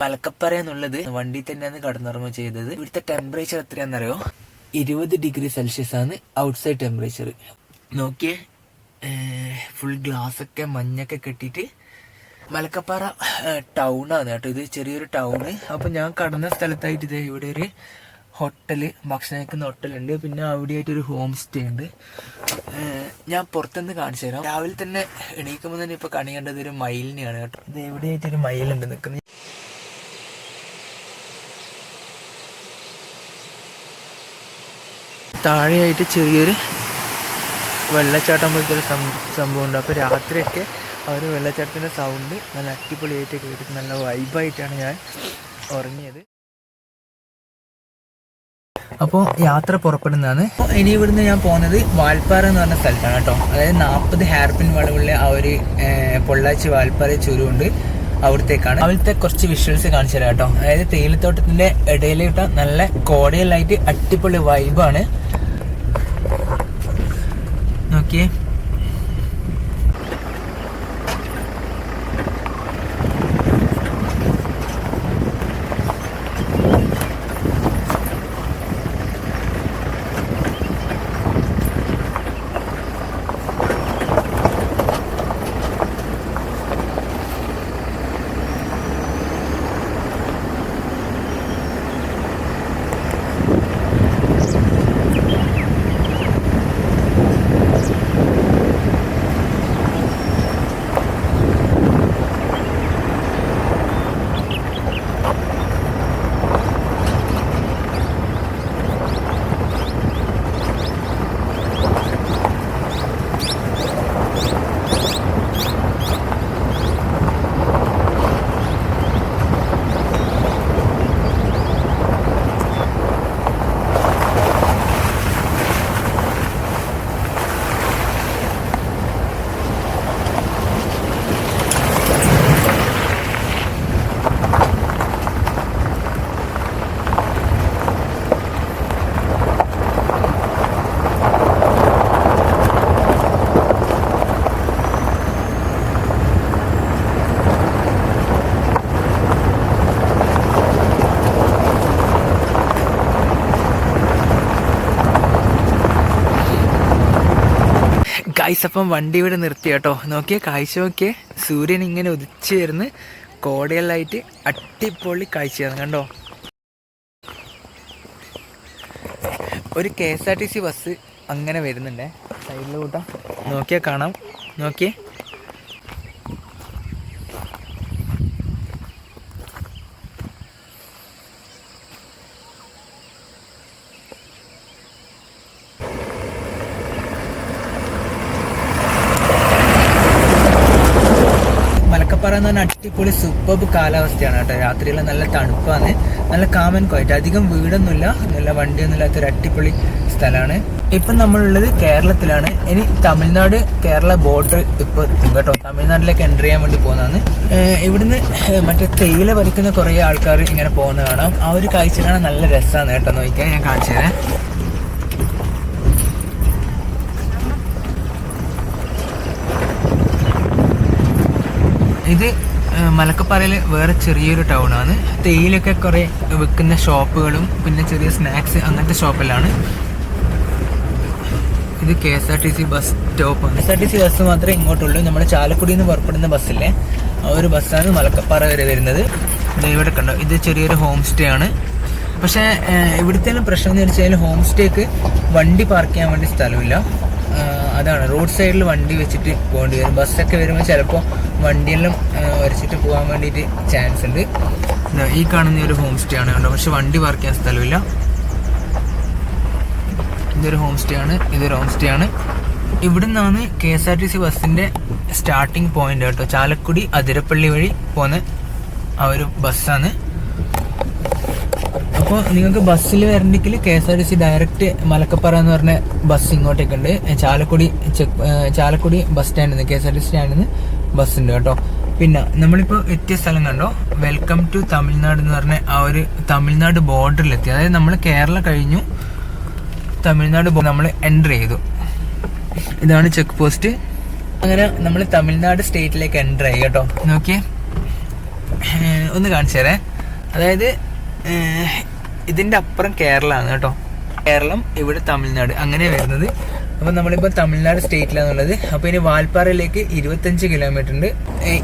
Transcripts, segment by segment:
മലക്കപ്പാറ എന്നുള്ളത് വണ്ടി തന്നെയാണ് കടന്നിറങ്ങുക ചെയ്തത്. ഇവിടുത്തെ ടെമ്പറേച്ചർ എത്രയാണെന്നറിയോ? 20 ഡിഗ്രി സെൽഷ്യസ് ആണ് ഔട്ട്സൈഡ് ടെമ്പറേച്ചർ. നോക്കിയേ, ഫുൾ ഗ്ലാസ് ഒക്കെ മഞ്ഞൊക്കെ കെട്ടിയിട്ട്. മലക്കപ്പാറ ടൗണാണ് കേട്ടോ, ഇത് ചെറിയൊരു ടൗണ്. അപ്പൊ ഞാൻ കടന്ന സ്ഥലത്തായിട്ട് ഇത് ഇവിടെ ഒരു ഹോട്ടല്, ഭക്ഷണം കഴിക്കുന്ന ഹോട്ടലുണ്ട്. പിന്നെ അവിടെ ആയിട്ടൊരു ഹോം സ്റ്റേ ഉണ്ട്. ഞാൻ പുറത്തുനിന്ന് കാണിച്ചു തരാം. രാവിലെ തന്നെ എണീക്കുമ്പോൾ തന്നെ ഇപ്പൊ കണി കണ്ടത് ഒരു മയിലിനെയാണ് കേട്ടോ. ഇത് എവിടെയായിട്ടൊരു മയിലുണ്ട് നിൽക്കുന്നത്. താഴെയായിട്ട് ചെറിയൊരു വെള്ളച്ചാട്ടം പോലത്തെ ഒരു സംഭവം ഉണ്ട്. അപ്പോൾ രാത്രിയൊക്കെ ആ ഒരു വെള്ളച്ചാട്ടത്തിൻ്റെ സൗണ്ട് നല്ല അടിപൊളിയായിട്ട് കേട്ടിട്ട് നല്ല വൈബായിട്ടാണ് ഞാൻ ഉറങ്ങിയത്. അപ്പോൾ യാത്ര പുറപ്പെടുന്നതാണ്. അപ്പോൾ ഇനി ഇവിടുന്ന് ഞാൻ പോകുന്നത് വാൽപ്പാറ എന്ന് പറഞ്ഞ സ്ഥലത്താണ് കേട്ടോ. അതായത് 40 ഹെയർപിൻ വളവുള്ള ആ ഒരു പൊള്ളാച്ചി വാൽപ്പാറ ചുരമുണ്ട്, അവിടത്തേക്കാണ്. അവിടുത്തെ കുറച്ച് വിഷ്വൽസ് കാണിച്ചു തരാം കേട്ടോ. അതായത് തേയിലത്തോട്ടത്തിന്റെ ഇടയിലിട്ട നല്ല കോടയിലായിട്ട് അടിപൊളി വൈബാണ്. നോക്കിയേ, ഗൈസ്, അപ്പം വണ്ടി ഇവിടെ നിർത്തി കേട്ടോ. നോക്കിയേ, കാഴ്ച നോക്കിയേ, സൂര്യൻ ഇങ്ങനെ ഉദിച്ചു വരുന്ന കോടയെല്ലായിട്ട് അടിപൊളി കാഴ്ചയാണ് കണ്ടോ. ഒരു KSRTC ബസ് അങ്ങനെ വരുന്നുണ്ടേ സൈഡിലോട്ടാ, നോക്കിയാൽ കാണാം. നോക്കിയേ, മലക്കപ്പാറ എന്ന് പറഞ്ഞാൽ അടിപൊളി സൂപ്പർബ് കാലാവസ്ഥയാണ് കേട്ടോ. രാത്രിയെല്ലാം നല്ല തണുപ്പാണ്, നല്ല കാമൻ ക്വയറ്റ്, അധികം വീടൊന്നുമില്ല, നല്ല വണ്ടിയൊന്നും ഇല്ലാത്തൊരു അടിപൊളി സ്ഥലമാണ്. ഇപ്പം നമ്മളുള്ളത് കേരളത്തിലാണ്. ഇനി തമിഴ്നാട് കേരള ബോർഡർ ഇപ്പോൾ എത്തും കേട്ടോ. തമിഴ്നാട്ടിലേക്ക് എൻ്റർ ചെയ്യാൻ വേണ്ടി പോകുന്നതാണ്. ഇവിടുന്ന് മറ്റേ തേയില പറിക്കുന്ന കുറേ ആൾക്കാർ ഇങ്ങനെ പോകുന്നത് കാണാം. ആ ഒരു കാഴ്ച കാണാൻ നല്ല രസമാണ് കേട്ടോ. നോക്കിയാൽ ഞാൻ കാണിച്ചു തരാം. ഇത് മലക്കപ്പാറയിൽ വേറെ ചെറിയൊരു ടൗണാണ്. തേയിലൊക്കെ കുറേ വിൽക്കുന്ന ഷോപ്പുകളും പിന്നെ ചെറിയ സ്നാക്സ് അങ്ങനത്തെ ഷോപ്പെല്ലാം. ഇത് KSRTC ബസ് സ്റ്റോപ്പാണ്. KSRTC ബസ് മാത്രമേ ഇങ്ങോട്ടുള്ളൂ. നമ്മുടെ ചാലക്കുടിയിൽ നിന്ന് പുറപ്പെടുന്ന ബസ്സില്ലേ, ആ ഒരു ബസ്സാണ് മലക്കപ്പാറ വരെ വരുന്നത്. ഇവിടെ കണ്ടോ, ഇത് ചെറിയൊരു ഹോം സ്റ്റേ ആണ്. പക്ഷേ ഇവിടുത്തെ പ്രശ്നം എന്ന് വെച്ചാൽ ഹോം സ്റ്റേക്ക് വണ്ടി പാർക്ക് ചെയ്യാൻ വേണ്ടി സ്ഥലമില്ല. അതാണ്, റോഡ് സൈഡിൽ വണ്ടി വെച്ചിട്ട് പോകേണ്ടി വരും. ബസ്സൊക്കെ വരുമ്പോൾ ചിലപ്പോൾ വണ്ടിയെല്ലാം വരച്ചിട്ട് പോകാൻ വേണ്ടിയിട്ട് ചാൻസ് ഉണ്ട്. ഈ കാണുന്ന ഒരു ഹോം സ്റ്റേ ആണ് കണ്ടോ, പക്ഷെ വണ്ടി പാർക്ക് ചെയ്യാൻ സ്ഥലമില്ല. ഇതൊരു ഹോം സ്റ്റേ ആണ്, ഇതൊരു ഹോം സ്റ്റേ ആണ്. ഇവിടെ നിന്നാണ് KSRTC ബസ്സിൻ്റെ സ്റ്റാർട്ടിങ് പോയിന്റ് കേട്ടോ. ചാലക്കുടി അതിരപ്പള്ളി വഴി പോകുന്ന ആ ഒരു ബസ്സാണ്. അപ്പോൾ നിങ്ങൾക്ക് ബസ്സിൽ വരണമെങ്കിൽ KSRTC ഡയറക്റ്റ് മലക്കപ്പാറ എന്ന് പറഞ്ഞ ബസ് ഇങ്ങോട്ടേക്ക് ഉണ്ട്. ചാലക്കുടി ബസ് സ്റ്റാൻഡിൽ നിന്ന് KSRTC സ്റ്റാൻഡിൽ നിന്ന് ബസ് ഉണ്ട് കേട്ടോ. പിന്നെ നമ്മളിപ്പോൾ എത്തിയ സ്ഥലം കണ്ടോ, വെൽക്കം ടു തമിഴ്നാട് എന്ന് പറഞ്ഞ ആ ഒരു തമിഴ്നാട് ബോർഡറിലെത്തി. അതായത് നമ്മൾ കേരള കഴിഞ്ഞു, തമിഴ്നാട് നമ്മൾ എൻ്റർ ചെയ്തു. ഇതാണ് ചെക്ക് പോസ്റ്റ്. അങ്ങനെ നമ്മൾ തമിഴ്നാട് സ്റ്റേറ്റിലേക്ക് എൻ്റർ ആയി കേട്ടോ. നോക്കിയേ, ഒന്ന് കാണിച്ചു തരാം. അതായത് ഇതിൻ്റെ അപ്പുറം കേരളമാണ് കേട്ടോ. കേരളം, ഇവിടെ തമിഴ്നാട്, അങ്ങനെ വരുന്നത്. അപ്പം നമ്മളിപ്പോൾ തമിഴ്നാട് സ്റ്റേറ്റിലാണുള്ളത്. അപ്പോൾ ഇനി വാൽപ്പാറയിലേക്ക് 25 കിലോമീറ്റർ ഉണ്ട്.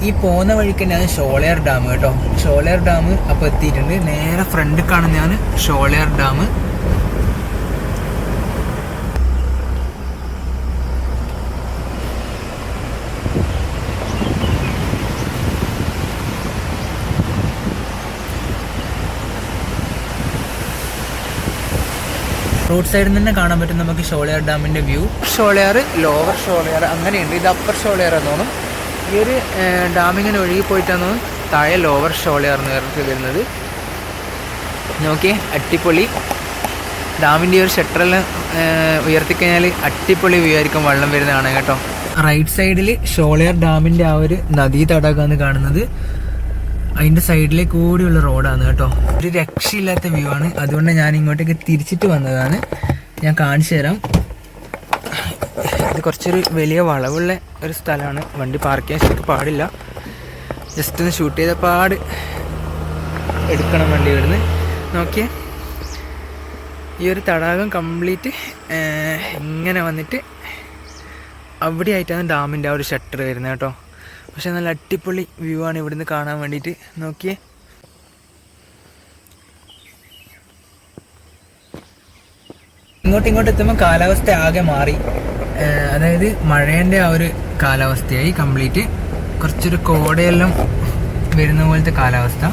ഈ പോകുന്ന വഴിക്ക് തന്നെയാണ് ഷോളയാർ ഡാം കേട്ടോ. ഷോളയാർ ഡാം അപ്പോൾ എത്തിയിട്ടുണ്ട്. നേരെ ഫ്രണ്ട് കാണുന്നതാണ് ഷോളയാർ ഡാം. റോഡ് സൈഡിൽ നിന്ന് തന്നെ കാണാൻ പറ്റും നമുക്ക് ഷോളയാർ ഡാമിൻ്റെ വ്യൂ. ഷോളയാർ, ലോവർ ഷോളയാർ അങ്ങനെയുണ്ട്. ഇത് അപ്പർ ഷോളയാർ എന്ന് തോന്നും. ഈ ഒരു ഡാമിങ്ങനെ ഒഴുകി പോയിട്ടാണ് താഴെ ലോവർ ഷോളയാർ എന്ന് പറഞ്ഞിട്ട് വരുന്നത്. നോക്കിയേ, അട്ടിപ്പൊളി. ഡാമിൻ്റെ ഒരു ഷട്ടറെല്ലാം ഉയർത്തിക്കഴിഞ്ഞാൽ അട്ടിപ്പൊളി വ്യൂ ആയിരിക്കും വെള്ളം വരുന്നതാണ് കേട്ടോ. റൈറ്റ് സൈഡിൽ ഷോളയാർ ഡാമിൻ്റെ ആ ഒരു നദീ തടാകമാണ് കാണുന്നത്. അതിൻ്റെ സൈഡിലേക്ക് കൂടിയുള്ള റോഡാണ് കേട്ടോ. ഒരു രക്ഷയില്ലാത്ത വ്യൂ ആണ്. അതുകൊണ്ട് ഞാൻ ഇങ്ങോട്ടേക്ക് തിരിച്ചിട്ട് വന്നതാണ്. ഞാൻ കാണിച്ചു തരാം. ഇത് കുറച്ചൊരു വലിയ വളവുള്ള ഒരു സ്ഥലമാണ്. വണ്ടി പാർക്ക് ചെയ്യാൻ ശരിക്കും പാടില്ല. ജസ്റ്റ് ഒന്ന് ഷൂട്ട് ചെയ്ത പാട് എടുക്കണം വണ്ടി ഇവിടുന്ന്. നോക്കിയേ, ഈ ഒരു തടാകം കംപ്ലീറ്റ് ഇങ്ങനെ വന്നിട്ട് അവിടെ ആയിട്ടാണ് ഡാമിൻ്റെ ആ ഒരു ഷട്ടർ വരുന്നത് കേട്ടോ. പക്ഷെ നല്ല അടിപൊളി വ്യൂ ആണ് ഇവിടുന്ന് കാണാൻ വേണ്ടിയിട്ട്. നോക്കിയേ, ഇങ്ങോട്ട് എത്തുമ്പോൾ കാലാവസ്ഥ ആകെ മാറി. അതായത് മഴേൻ്റെ ആ ഒരു കാലാവസ്ഥയായി കംപ്ലീറ്റ്. കുറച്ചൊരു കോടയെല്ലാം വരുന്ന പോലത്തെ കാലാവസ്ഥ.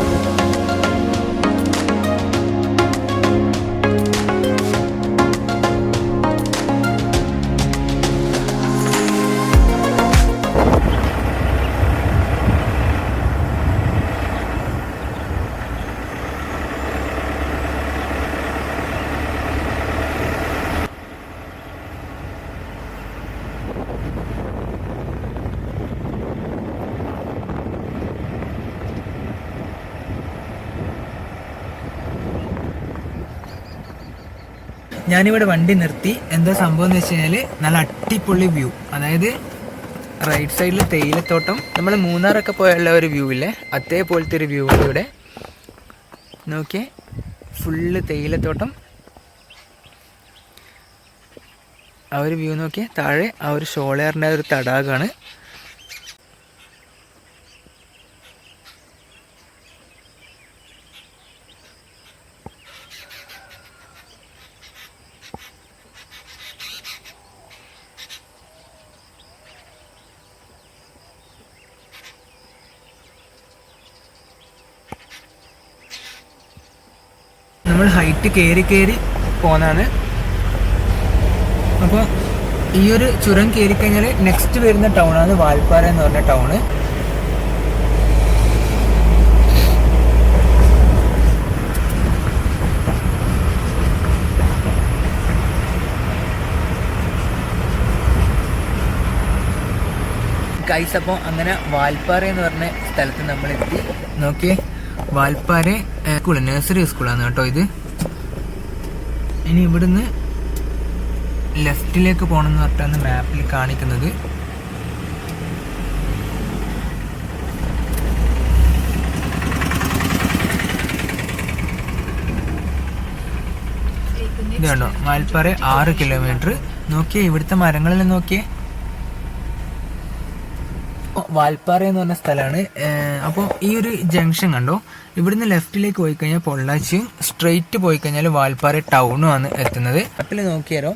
ഞാനിവിടെ വണ്ടി നിർത്തി. എന്താ സംഭവം എന്ന് വെച്ച് കഴിഞ്ഞാൽ നല്ല അടിപൊളി വ്യൂ. അതായത് റൈറ്റ് സൈഡിൽ തേയിലത്തോട്ടം. നമ്മൾ മൂന്നാറൊക്കെ പോയുള്ള ഒരു വ്യൂ ഇല്ലേ, അതേപോലത്തെ ഒരു വ്യൂ ഉണ്ട് ഇവിടെ. നോക്കിയേ, ഫുള്ള് തേയിലത്തോട്ടം. ആ ഒരു വ്യൂ നോക്കിയേ. താഴെ ആ ഒരു ഷോളയാറിൻ്റെ ഒരു തടാകമാണ്. നമ്മൾ ഹൈറ്റ് കയറി പോകുന്നതാണ്. അപ്പോൾ ഈ ഒരു ചുരം കയറി കഴിഞ്ഞാൽ നെക്സ്റ്റ് വരുന്ന ടൗണാണ് വാൽപ്പാറ എന്ന് പറഞ്ഞ ടൗണ്. ഗൈസ്, അപ്പോൾ അങ്ങനെ വാൽപ്പാറ എന്ന് പറഞ്ഞ സ്ഥലത്ത് നമ്മൾ എത്തി. നോക്കിയേ, വാൽപ്പാറ സ്കൂൾ, നഴ്സറി സ്കൂളാണ് കേട്ടോ ഇത്. ഇനി ഇവിടുന്ന് ലെഫ്റ്റിലേക്ക് പോകണമെന്ന് പറഞ്ഞിട്ടാണ് മാപ്പിൽ കാണിക്കുന്നത്. ഇത് കണ്ടോ, വാൽപ്പാറ 6 കിലോമീറ്റർ. നോക്കിയേ, ഇവിടുത്തെ മരങ്ങളെല്ലാം നോക്കിയേ. വാൽപ്പാറ എന്ന് പറഞ്ഞ സ്ഥലമാണ്. അപ്പോൾ ഈ ഒരു ജംഗ്ഷൻ കണ്ടോ, ഇവിടുന്ന് ലെഫ്റ്റിലേക്ക് പോയി കഴിഞ്ഞാൽ പൊള്ളാച്ചിയും, സ്ട്രെയിറ്റ് പോയി കഴിഞ്ഞാൽ വാൽപ്പാറ ടൗണുമാണ് എത്തുന്നത്. മാപ്പിൽ നോക്കിയാലോ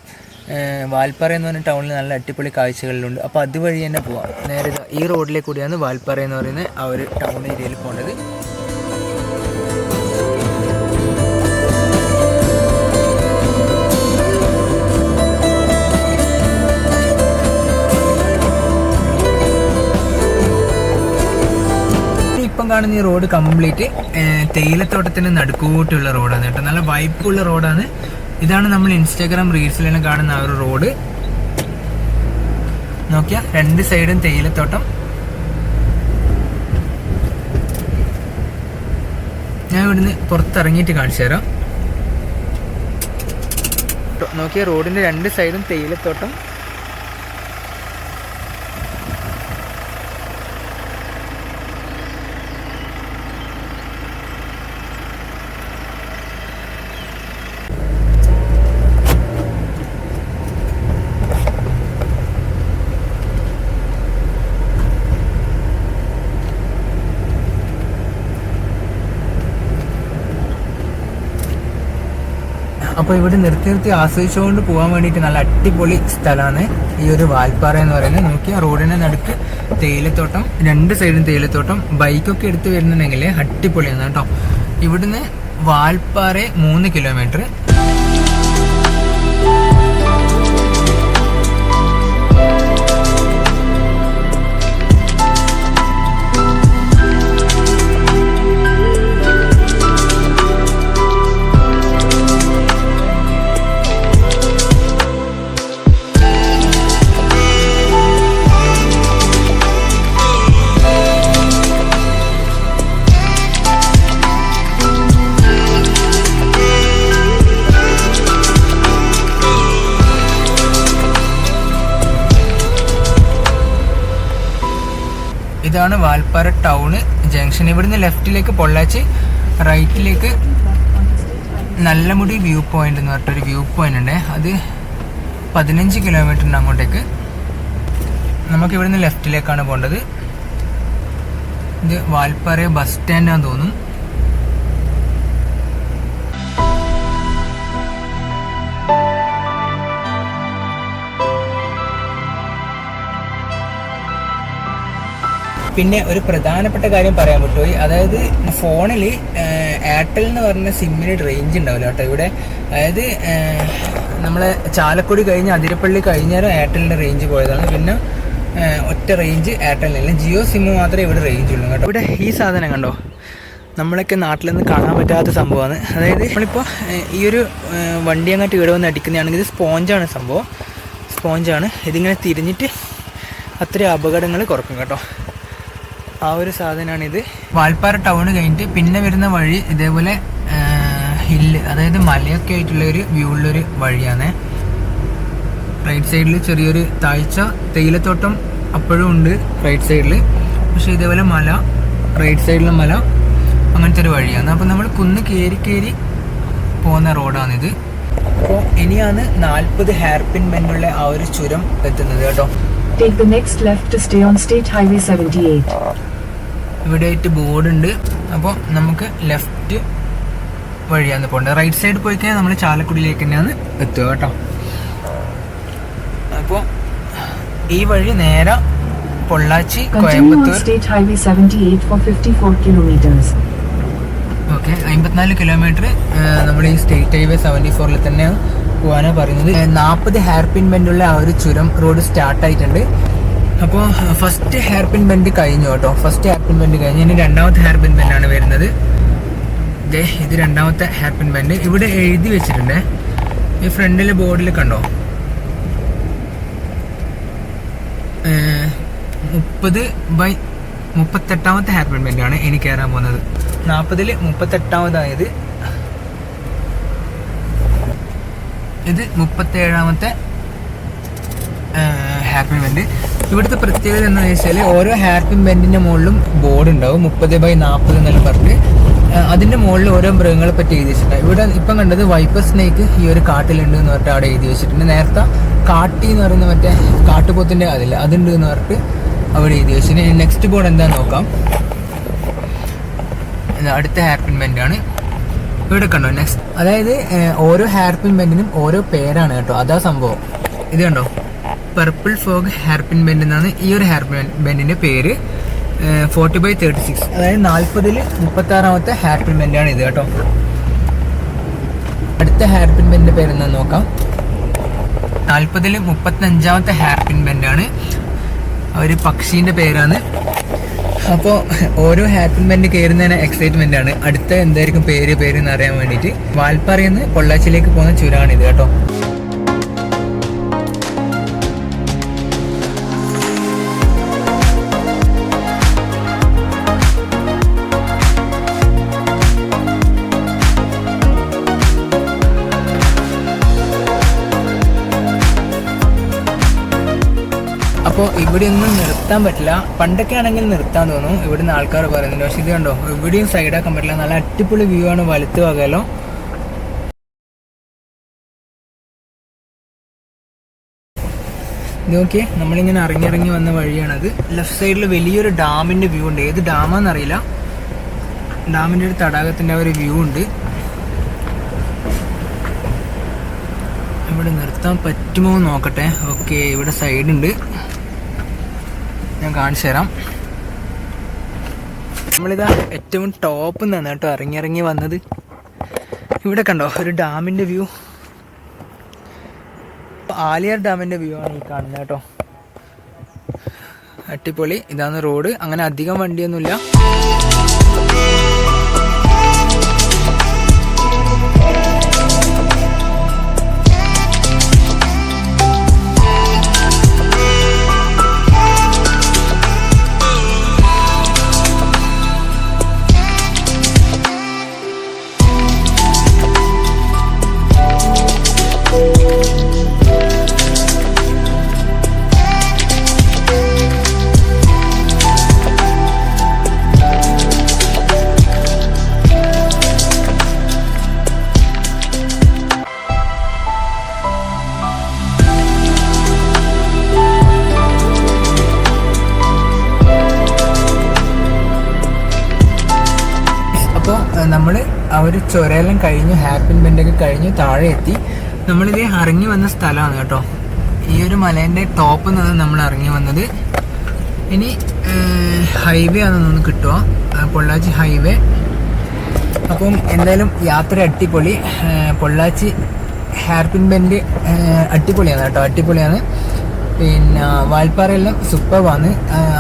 വാൽപ്പാറ എന്ന് പറഞ്ഞ ടൗണിൽ നല്ല അടിപൊളി കാഴ്ചകളിലുണ്ട്. അപ്പോൾ അതുവഴി തന്നെ പോവാം. നേരെ ഈ റോഡിലേക്ക് കൂടിയാണ് വാൽപ്പാറ എന്ന് പറയുന്നത് ആ ഒരു ടൗൺ ഏരിയയിൽ പോകേണ്ടത്. ഇപ്പം കാണുന്ന ഈ റോഡ് കംപ്ലീറ്റ് തേയിലത്തോട്ടത്തിന് നടുക്കൂട്ടുള്ള റോഡാണ് കേട്ടോ. നല്ല വൈബുള്ള റോഡാണ്. ഇതാണ് നമ്മൾ ഇൻസ്റ്റാഗ്രാം റീൽസിലെല്ലാം കാണുന്ന ആ ഒരു റോഡ്. നോക്കിയാ, 2 സൈഡും തേയിലത്തോട്ടം. ഞാൻ ഇവിടുന്ന് പുറത്തിറങ്ങിയിട്ട് കാണിച്ചു തരാം. നോക്കിയാ, റോഡിന്റെ 2 സൈഡും തേയിലത്തോട്ടം. അപ്പോൾ ഇവിടെ നിർത്തി ആസ്വദിച്ചുകൊണ്ട് പോകാൻ വേണ്ടിയിട്ട് നല്ല അടിപൊളി സ്ഥലമാണ് ഈ ഒരു വാൽപ്പാറ എന്ന് പറയുന്നത്. നോക്കി ആ റോഡിന്റെ നടുക്ക് തേയിലത്തോട്ടം, രണ്ട് സൈഡും തേയിലത്തോട്ടം. ബൈക്കൊക്കെ എടുത്ത് വരുന്നുണ്ടെങ്കിൽ അടിപൊളിയാണ് കേട്ടോ. ഇവിടുന്ന് വാൽപ്പാറ 3 കിലോമീറ്റർ. ഇതാണ് വാൽപ്പാറ ടൗണ് ജംഗ്ഷൻ. ഇവിടുന്ന് ലെഫ്റ്റിലേക്ക് പൊള്ളാച്ചി, റൈറ്റിലേക്ക് നല്ലമുടി വ്യൂ പോയിന്റ് എന്ന് പറഞ്ഞിട്ടൊരു വ്യൂ പോയിന്റ് ഉണ്ട്. അത് 15 കിലോമീറ്ററിന് അങ്ങോട്ടേക്ക്. നമുക്ക് ഇവിടുന്ന് ലെഫ്റ്റിലേക്കാണ് പോകേണ്ടത്. ഇത് വാൽപ്പാറ ബസ് സ്റ്റാൻഡാന്ന് തോന്നുന്നു. പിന്നെ ഒരു പ്രധാനപ്പെട്ട കാര്യം പറയാൻ പറ്റുപോയി. അതായത് ഫോണിൽ എയർടെൽ എന്ന് പറഞ്ഞ സിമ്മിന് റേഞ്ച് ഉണ്ടാവില്ല കേട്ടോ ഇവിടെ. അതായത് നമ്മളെ ചാലക്കുടി കഴിഞ്ഞ് അതിരപ്പള്ളി കഴിഞ്ഞാലും എയർടെലിൻ്റെ റേഞ്ച് പോയതാണ്. പിന്നെ ഒറ്റ റേഞ്ച് എയർടെലിനില്ല. ജിയോ സിമ്മ് മാത്രമേ ഇവിടെ റേഞ്ച് ഉള്ളൂ കേട്ടോ. ഇവിടെ ഈ സാധനം കണ്ടോ, നമ്മളൊക്കെ നാട്ടിൽ നിന്ന് കാണാൻ പറ്റാത്ത സംഭവമാണ്. അതായത് നമ്മളിപ്പോൾ ഈ ഒരു വണ്ടി അങ്ങോട്ട് ഇവിടെ വന്ന് അടിക്കുന്നതാണെങ്കിൽ ഇത് സ്പോഞ്ചാണ് സംഭവം, സ്പോഞ്ചാണ്. ഇതിങ്ങനെ തിരിഞ്ഞിട്ട് അത്രയും അപകടങ്ങൾ കുറക്കും കേട്ടോ. ആ ഒരു സാധനമാണിത്. വാൽപ്പാറ ടൗൺ കഴിഞ്ഞിട്ട് പിന്നെ വരുന്ന വഴി ഇതേപോലെ ഹില്ല്, അതായത് മലയൊക്കെ ആയിട്ടുള്ള ഒരു വ്യൂ ഉള്ളൊരു വഴിയാണ്. റൈറ്റ് സൈഡിൽ ചെറിയൊരു താഴ്ച, തേയിലത്തോട്ടം അപ്പോഴും ഉണ്ട് റൈറ്റ് സൈഡിൽ. പക്ഷെ ഇതേപോലെ മല, റൈറ്റ് സൈഡിലെ മല, അങ്ങനത്തെ ഒരു വഴിയാണ്. അപ്പോൾ നമ്മൾ കുന്ന് കയറി പോകുന്ന റോഡാണിത്. അപ്പോൾ ഇനിയാണ് 40 ഹെയർ പിൻ ബെൻഡുള്ള ആ ഒരു ചുരം എത്തുന്നത് കേട്ടോ. Take the next left to stay on State Highway 78. ഇവിടെ ആയിട്ട് ബോർഡ് ഉണ്ട്. അപ്പോൾ നമുക്ക് ലെഫ്റ്റ് വഴിയാണ് പോകേണ്ടത്. റൈറ്റ് സൈഡ് പോയി കഴിഞ്ഞാൽ നമ്മൾ ചാലക്കുടിയിലേക്ക് തന്നെയാണ് എത്തുക കേട്ടോ. അപ്പോൾ ഈ വഴി നേരെ Pollachi, Coimbatore. State Highway 78 for 54 kilometers. Okay, 54 kilometre നമ്മൾ ഈ സ്റ്റേറ്റ് ഹൈവേ 74 തന്നെയാണ് പോകാനാണ് പറയുന്നത്. 40 ഹെയർ പിൻ ബെൻഡുള്ള ആ ഒരു ചുരം റോഡ് സ്റ്റാർട്ടായിട്ടുണ്ട്. അപ്പോൾ ഫസ്റ്റ് ഹെയർ പിൻ ബെൻഡ് കഴിഞ്ഞു കേട്ടോ. ഫസ്റ്റ് ഹെയർ പിൻ ബെൻഡ് കഴിഞ്ഞ് ഇനി രണ്ടാമത്തെ ഹെയർ പിൻ ബെൻഡാണ് വരുന്നത്. ഇത് രണ്ടാമത്തെ ഹെയർ പിൻ ബെൻഡ്. ഇവിടെ എഴുതി വെച്ചിട്ടുണ്ട്, ഈ ഫ്രണ്ടിലെ ബോർഡിൽ കണ്ടോ, 30/38 ഹെയർ പിൻ ബെൻഡാണ് ഇനി കയറാൻ പോകുന്നത്. 40-ൽ 38-ാമതായത്. ഇത് 37-ാമത്തെ ഹെയർ പിൻ ബെൻഡ്. ഇവിടുത്തെ പ്രത്യേകത എന്താണെന്ന് വെച്ചാൽ ഓരോ ഹെയർ പിൻ ബെൻഡിന്റെ മുകളിലും ബോർഡ് ഉണ്ടാവും, 30/40 എന്നെല്ലാം പറഞ്ഞ്. അതിന്റെ മുകളിൽ ഓരോ മൃഗങ്ങളെ പറ്റി എഴുതി വെച്ചിട്ടുണ്ട്. ഇവിടെ ഇപ്പം കണ്ടത് വൈപ്പർ സ്നേക്ക് ഈ ഒരു കാട്ടിലുണ്ട് എന്ന് പറഞ്ഞിട്ട് അവിടെ എഴുതി വെച്ചിട്ടുണ്ട്. നേരത്തെ കാട്ടി എന്ന് പറയുന്ന മറ്റേ കാട്ടുപോത്തിന്റെ അതില്ല, അതുണ്ട് എന്ന് പറഞ്ഞിട്ട് അവിടെ എഴുതി വെച്ചിട്ടുണ്ട്. നെക്സ്റ്റ് ബോർഡ് എന്താന്ന് നോക്കാം. അടുത്ത ഹെയർ പിൻ ബെൻഡാണ്. ഇവിടെ കണ്ടോ നെക്സ്റ്റ്, അതായത് ഓരോ ഹെയർ പിൻ ബെൻഡിനും ഓരോ പേരാണ് കേട്ടോ. അതാ സംഭവം. ഇത് കണ്ടോ, purple fog hair pin bend എന്നാണ് ഈ ഒരു ഹെയർ പിൻ ബെൻഡിന്റെ പേര്. 40/36, അതായത് 40-ൽ 36-ാമത്തെ ഹെയർ പിൻ ബെൻഡാണ് ഇത് കേട്ടോ. അടുത്ത ഹെയർ പിൻ ബെൻഡിന്റെ പേര് എന്താ നോക്കാം. 40-ൽ 35-ാമത്തെ ഹെയർ പിൻ ബെൻഡാണ്. ഒരു പക്ഷീന്റെ പേരാണ്. അപ്പോൾ ഓരോ ഹെയർ പിൻ ബെൻഡ് കയറുന്നതിന് എക്സൈറ്റ്മെന്റ് ആണ്. അടുത്ത എന്തായിരിക്കും പേര് എന്ന് അറിയാൻ വേണ്ടിയിട്ട്. വാൽപ്പാറയിൽ നിന്ന് പൊള്ളാച്ചിയിലേക്ക് പോകുന്ന ചുരമാണിത് കേട്ടോ. അപ്പോൾ ഇവിടെ ഒന്നും നിർത്താൻ പറ്റില്ല. പണ്ടൊക്കെ ആണെങ്കിൽ നിർത്താൻ തോന്നും, ഇവിടുന്ന് ആൾക്കാർ പറയുന്നുണ്ട്. പക്ഷെ ഇത് കണ്ടോ, ഇവിടെയും സൈഡാക്കാൻ പറ്റില്ല. നല്ല അടിപൊളി വ്യൂ ആണ് വലത്ത് ഭാഗമല്ലോ. ഇത് നോക്കിയേ, നമ്മളിങ്ങനെ ഇറങ്ങി വന്ന വഴിയാണത്. ലെഫ്റ്റ് സൈഡിൽ വലിയൊരു ഡാമിന്റെ വ്യൂ ഉണ്ട്. ഏത് ഡാമാന്നറിയില്ല. ഡാമിന്റെ ഒരു തടാകത്തിന്റെ ഒരു വ്യൂ ഉണ്ട്. ഇവിടെ നിർത്താൻ പറ്റുമോ നോക്കട്ടെ. ഓക്കെ, ഇവിടെ സൈഡുണ്ട്, ഞാൻ കാണിച്ചു തരാം. നമ്മളിതാ ഏറ്റവും ടോപ്പ് നിന്നാണ് കേട്ടോ ഇറങ്ങി വന്നത്. ഇവിടെ കണ്ടോ ഒരു ഡാമിൻ്റെ വ്യൂ, ആലിയാർ ഡാമിൻ്റെ വ്യൂ ആണ് ഈ കാണുന്നത് കേട്ടോ. അടിപൊളി. ഇതാണ് റോഡ്, അങ്ങനെ അധികം വണ്ടിയൊന്നുമില്ല. അപ്പോൾ നമ്മൾ ആ ഒരു ചുരയെല്ലാം കഴിഞ്ഞു, ഹാപ്പിൻ ബെൻഡൊക്കെ കഴിഞ്ഞു താഴെ എത്തി. നമ്മളിത് ഇറങ്ങി വന്ന സ്ഥലമാണ് കേട്ടോ. ഈ ഒരു മലേൻ്റെ ടോപ്പിൽ നിന്നാണ് നമ്മൾ ഇറങ്ങി വന്നത്. ഇനി ഹൈവേ ആണെന്നൊന്ന് കിട്ടുക, പൊള്ളാച്ചി ഹൈവേ. അപ്പം എന്തായാലും യാത്ര അടിപൊളി. പൊള്ളാച്ചി ഹാപ്പിൻ ബെൻഡ് അടിപൊളിയാണ് കേട്ടോ, അടിപൊളിയാണ്. പിന്നെ വാൽപ്പാറയെല്ലാം സൂപ്പറാണ്.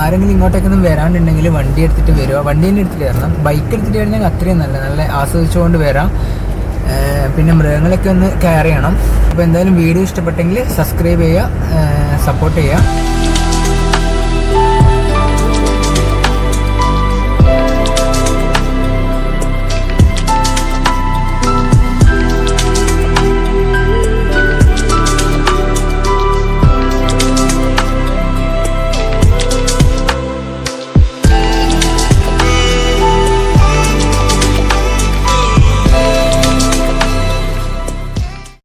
ആരെങ്കിലും ഇങ്ങോട്ടേക്കൊന്നും വരാണ്ടുണ്ടെങ്കിൽ വണ്ടി എടുത്തിട്ട് വരിക, വണ്ടീൻ്റെ എടുത്തിട്ട് വരണം. ബൈക്ക് എടുത്തിട്ട് വരുന്നെങ്കിൽ അത്രയും നല്ല ആസ്വദിച്ചുകൊണ്ട് വരാം. പിന്നെ മൃഗങ്ങളൊക്കെ ഒന്ന് കെയർ ചെയ്യണം. അപ്പോൾ എന്തായാലും വീഡിയോ ഇഷ്ടപ്പെട്ടെങ്കിൽ സബ്സ്ക്രൈബ് ചെയ്യുക, സപ്പോർട്ട് ചെയ്യുക.